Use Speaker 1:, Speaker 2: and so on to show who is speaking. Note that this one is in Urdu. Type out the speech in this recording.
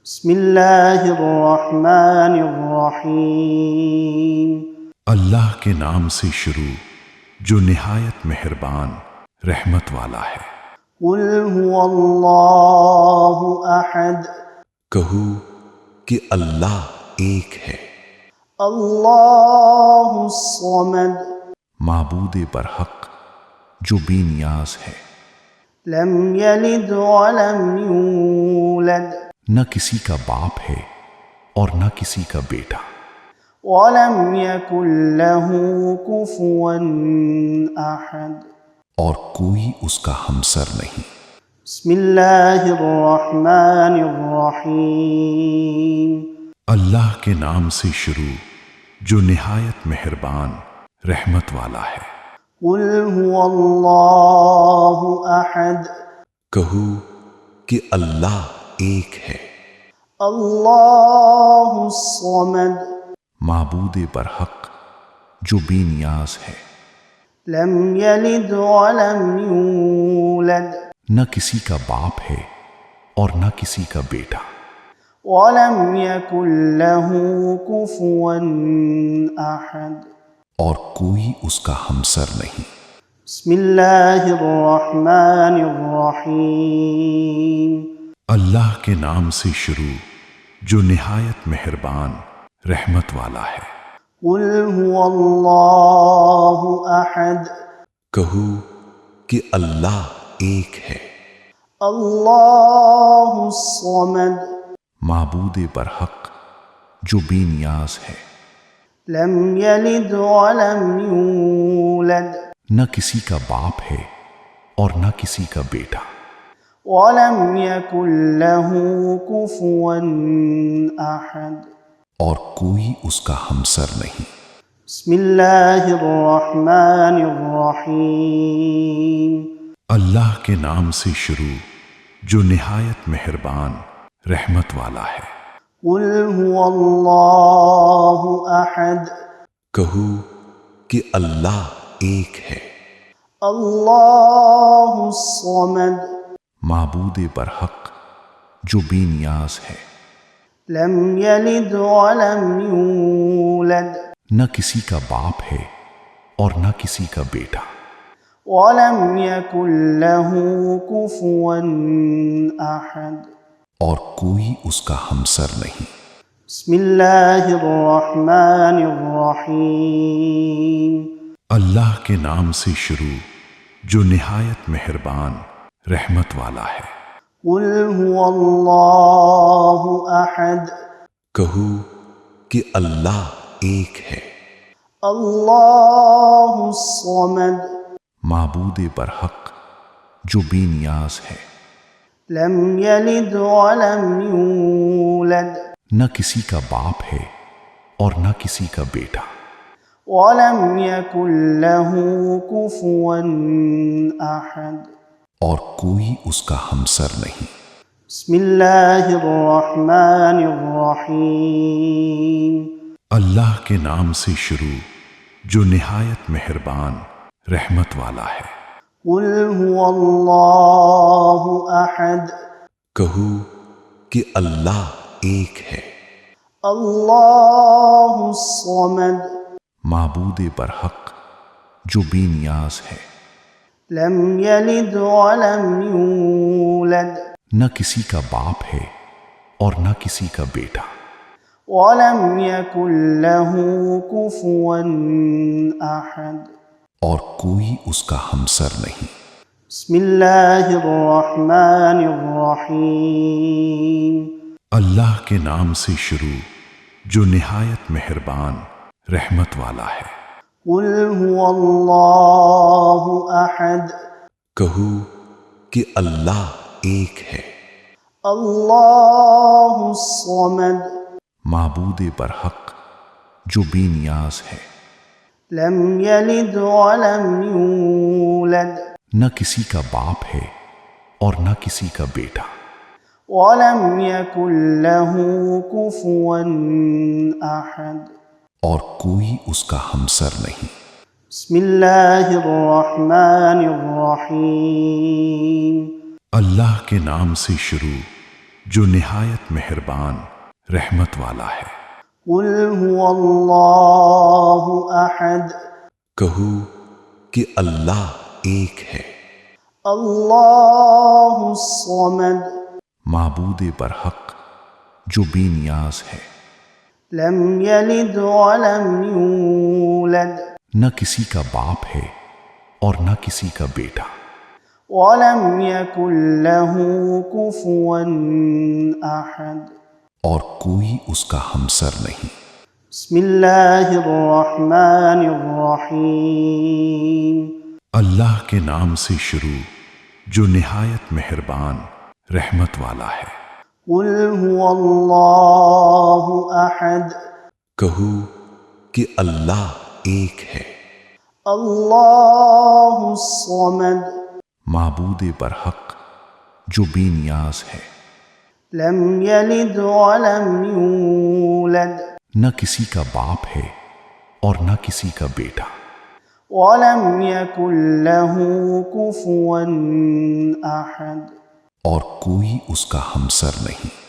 Speaker 1: بسم اللہ الرحمن الرحیم۔
Speaker 2: اللہ کے نام سے شروع جو نہایت مہربان رحمت والا ہے۔
Speaker 1: قل هو اللہ احد،
Speaker 2: کہو کہ اللہ ایک ہے،
Speaker 1: اللہ الصمد،
Speaker 2: معبود برحق جو بے نیاز ہے،
Speaker 1: لم یلد ولم یولد،
Speaker 2: نہ کسی کا باپ ہے اور نہ کسی کا بیٹا،
Speaker 1: ولم یکن له کفوا احد۔
Speaker 2: اور کوئی اس کا ہمسر نہیں۔
Speaker 1: بسم اللہ الرحمن الرحیم۔
Speaker 2: اللہ کے نام سے شروع جو نہایت مہربان رحمت والا ہے۔
Speaker 1: قل هو اللہ احد،
Speaker 2: کہو کہ اللہ ایک ہے،
Speaker 1: اللہ الصمد،
Speaker 2: معبود برحق جو بے نیاز ہے،
Speaker 1: لم یلد ولم یولد،
Speaker 2: نہ کسی کا باپ ہے اور نہ کسی کا بیٹا،
Speaker 1: ولم یکن له کفوا احد۔
Speaker 2: اور کوئی اس کا ہمسر نہیں۔
Speaker 1: بسم اللہ الرحمن الرحیم۔
Speaker 2: اللہ کے نام سے شروع جو نہایت مہربان رحمت والا ہے۔
Speaker 1: قل هو اللہ احد،
Speaker 2: کہو کہ اللہ ایک ہے،
Speaker 1: اللہ الصمد،
Speaker 2: معبود برحق جو بے نیاز ہے،
Speaker 1: لم یلد ولم یولد،
Speaker 2: نہ کسی کا باپ ہے اور نہ کسی کا بیٹا،
Speaker 1: ولم یکن له کفوا احد۔
Speaker 2: اور کوئی اس کا ہمسر نہیں۔
Speaker 1: بسم اللہ الرحمن الرحیم۔
Speaker 2: اللہ کے نام سے شروع جو نہایت مہربان رحمت والا ہے۔
Speaker 1: قل هو اللہ احد،
Speaker 2: کہو کہ اللہ ایک ہے،
Speaker 1: اللہ الصمد،
Speaker 2: معبود برحق جو بے نیاز ہے،
Speaker 1: لم یلد ولم یولد،
Speaker 2: نہ کسی کا باپ ہے اور نہ کسی کا بیٹا،
Speaker 1: ولم یکن له کفوا احد۔
Speaker 2: اور کوئی اس کا ہمسر نہیں۔
Speaker 1: بسم اللہ الرحمن الرحیم۔
Speaker 2: اللہ کے نام سے شروع جو نہایت مہربان رحمت والا ہے۔
Speaker 1: قل هو اللہ احد،
Speaker 2: کہو کہ اللہ ایک ہے،
Speaker 1: اللہ الصمد،
Speaker 2: معبود برحق جو بے نیاز ہے،
Speaker 1: لم یلد ولم یولد،
Speaker 2: نہ کسی کا باپ ہے اور نہ کسی کا بیٹا،
Speaker 1: ولم یکن له کفوا احد۔
Speaker 2: اور کوئی اس کا ہمسر نہیں۔
Speaker 1: بسم اللہ الرحمن الرحیم۔
Speaker 2: اللہ کے نام سے شروع جو نہایت مہربان رحمت والا ہے۔
Speaker 1: قل هو اللہ احد،
Speaker 2: کہو کہ اللہ ایک ہے،
Speaker 1: اللہ الصمد،
Speaker 2: معبود برحق جو بے نیاز ہے،
Speaker 1: لم یلد ولم یولد،
Speaker 2: نہ کسی کا باپ ہے اور نہ کسی کا بیٹا،
Speaker 1: ولم یکن له کفوا احد۔
Speaker 2: اور کوئی اس کا ہمسر نہیں۔
Speaker 1: بسم اللہ الرحمن الرحیم۔
Speaker 2: اللہ کے نام سے شروع جو نہایت مہربان رحمت والا ہے۔
Speaker 1: قل هو اللہ احد،
Speaker 2: کہو کہ اللہ ایک ہے،
Speaker 1: اللہ الصمد،
Speaker 2: معبود برحق جو بے نیاز ہے،
Speaker 1: لم یلد ولم یولد،
Speaker 2: نہ کسی کا باپ ہے اور نہ کسی کا بیٹا،
Speaker 1: ولم یکن له کفوا احد۔
Speaker 2: اور کوئی اس کا ہمسر نہیں۔
Speaker 1: بسم اللہ الرحمن الرحیم۔
Speaker 2: اللہ کے نام سے شروع جو نہایت مہربان رحمت والا ہے۔
Speaker 1: قل هو اللہ احد،
Speaker 2: کہو کہ اللہ ایک ہے،
Speaker 1: اللہ الصمد،
Speaker 2: معبود برحق جو بے نیاز ہے،
Speaker 1: لم یلد ولم یولد،
Speaker 2: نہ کسی کا باپ ہے اور نہ کسی کا بیٹا،
Speaker 1: ولم یکن لہ کفوا احد۔
Speaker 2: اور کوئی اس کا ہمسر نہیں۔
Speaker 1: بسم اللہ الرحمن الرحیم،
Speaker 2: اللہ کے نام سے شروع جو نہایت مہربان رحمت والا ہے۔
Speaker 1: قل هو اللہ احد،
Speaker 2: کہو کہ اللہ ایک ہے،
Speaker 1: اللہ الصمد،
Speaker 2: معبود برحق جو بے نیاز ہے،
Speaker 1: لم یلد ولم یولد،
Speaker 2: نہ کسی کا باپ ہے اور نہ کسی کا بیٹا،
Speaker 1: ولم یکن لہ کفوا احد۔
Speaker 2: اور کوئی اس کا ہمسر نہیں۔